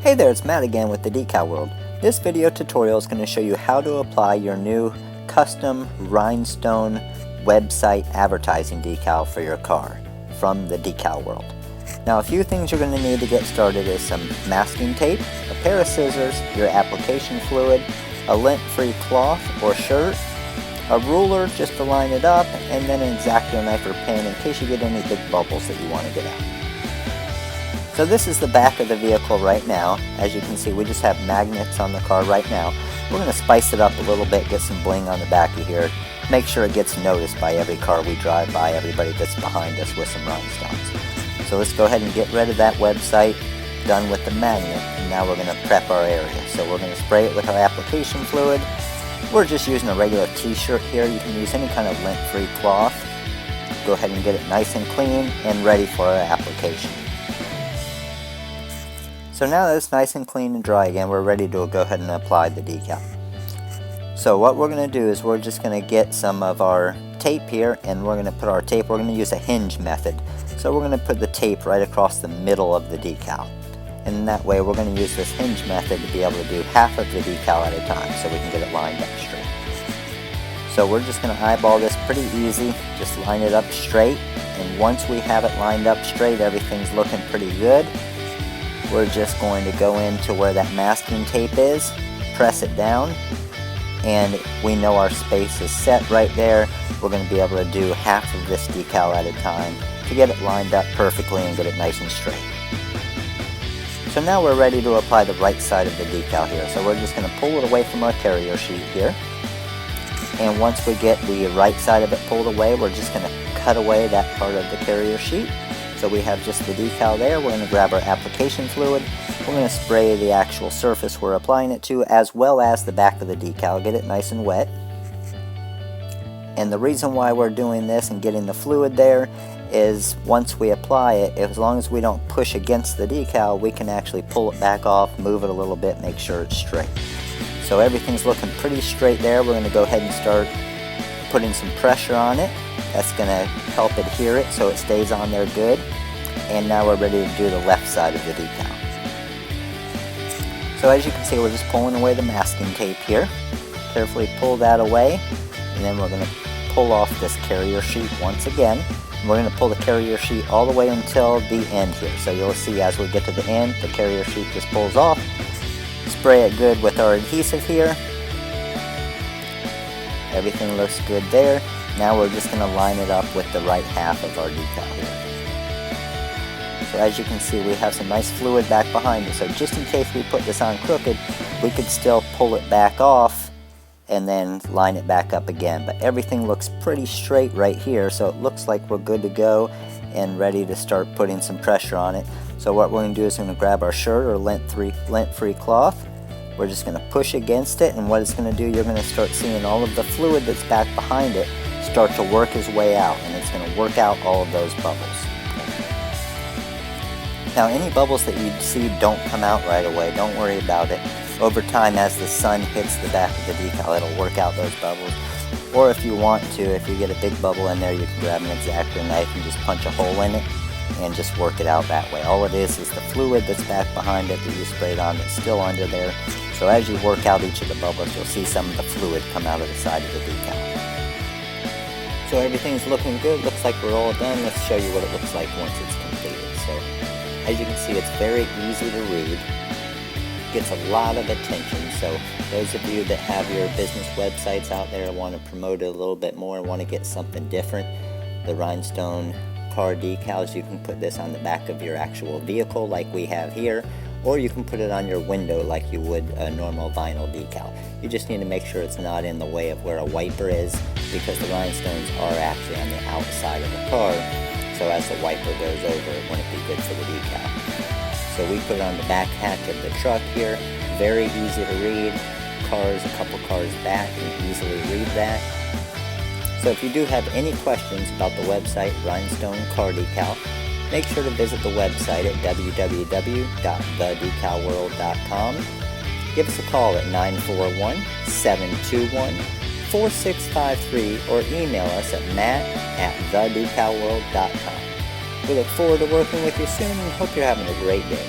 Hey there, it's Matt again with the Decal World. This video tutorial is going to show you how to apply your new custom Rhinestone website advertising decal for your car from the Decal World. Now, a few things you're going to need to get started is some masking tape, a pair of scissors, your application fluid, a lint-free cloth or shirt, a ruler just to line it up, and then an X-Acto knife or pen in case you get any big bubbles that you want to get out. So this is the back of the vehicle right now. As you can see, we just have magnets on the car right now. We're going to spice it up a little bit, get some bling on the back of here, make sure it gets noticed by every car we drive by, everybody that's behind us with some rhinestones. So let's go ahead and get rid of that website, done with the magnet, and now we're going to prep our area. So we're going to spray it with our application fluid. We're just using a regular t-shirt here. You can use any kind of lint-free cloth. Go ahead and get it nice and clean and ready for our application. So now that it's nice and clean and dry again, we're ready to go ahead and apply the decal. So what we're going to do is we're just going to get some of our tape here, and we're going to put our tape, we're going to use a hinge method. So we're going to put the tape right across the middle of the decal. And that way we're going to use this hinge method to be able to do half of the decal at a time so we can get it lined up straight. So we're just going to eyeball this pretty easy, just line it up straight, and once we have it lined up straight, everything's looking pretty good. We're just going to go into where that masking tape is, press it down, and we know our space is set right there. We're going to be able to do half of this decal at a time to get it lined up perfectly and get it nice and straight. So now we're ready to apply the right side of the decal here. So we're just going to pull it away from our carrier sheet here. And once we get the right side of it pulled away, we're just going to cut away that part of the carrier sheet. So we have just the decal there. We're going to grab our application fluid. We're going to spray the actual surface we're applying it to, as well as the back of the decal, get it nice and wet. And the reason why we're doing this and getting the fluid there is once we apply it, as long as we don't push against the decal, we can actually pull it back off, move it a little bit, make sure it's straight. So everything's looking pretty straight there. We're going to go ahead and start putting some pressure on it. That's going to help adhere it so it stays on there good. And now we're ready to do the left side of the decal. So as you can see, we're just pulling away the masking tape here. Carefully pull that away, and then we're going to pull off this carrier sheet once again. We're going to pull the carrier sheet all the way until the end here. So you'll see as we get to the end, the carrier sheet just pulls off. Spray it good with our adhesive here. Everything looks good there. Now we're just going to line it up with the right half of our decal here. So as you can see, we have some nice fluid back behind it. So just in case we put this on crooked, we could still pull it back off and then line it back up again. But everything looks pretty straight right here, so it looks like we're good to go and ready to start putting some pressure on it. So what we're going to do is we're going to grab our shirt or lint-free cloth. We're just going to push against it, and what it's going to do, you're going to start seeing all of the fluid that's back behind it start to work his way out, and it's going to work out all of those bubbles. Now, any bubbles that you see don't come out right away. Don't worry about it. Over time, as the sun hits the back of the decal, it'll work out those bubbles. Or if you want to, if you get a big bubble in there, you can grab an X-Acto knife and just punch a hole in it and just work it out that way. All it is the fluid that's back behind it that you sprayed on that's still under there. So as you work out each of the bubbles, you'll see some of the fluid come out of the side of the decal. So everything's looking good. Looks like we're all done. Let's show you what it looks like once it's completed. So as you can see, it's very easy to read. Gets a lot of attention. So those of you that have your business websites out there want to promote it a little bit more and want to get something different, the Rhinestone car decals, you can put this on the back of your actual vehicle like we have here, or you can put it on your window like you would a normal vinyl decal. You just need to make sure it's not in the way of where a wiper is, because the rhinestones are actually on the outside of the car, so as the wiper goes over, it wouldn't be good for the decal. So we put it on the back hatch of the truck here. Very easy to read. Cars, a couple cars back, and easily read that. So if you do have any questions about the website Rhinestone Car Decal, make sure to visit the website at www.thedecalworld.com. Give us a call at 941-721-4653 or email us at matt@thedecalworld.com. We look forward to working with you soon and hope you're having a great day.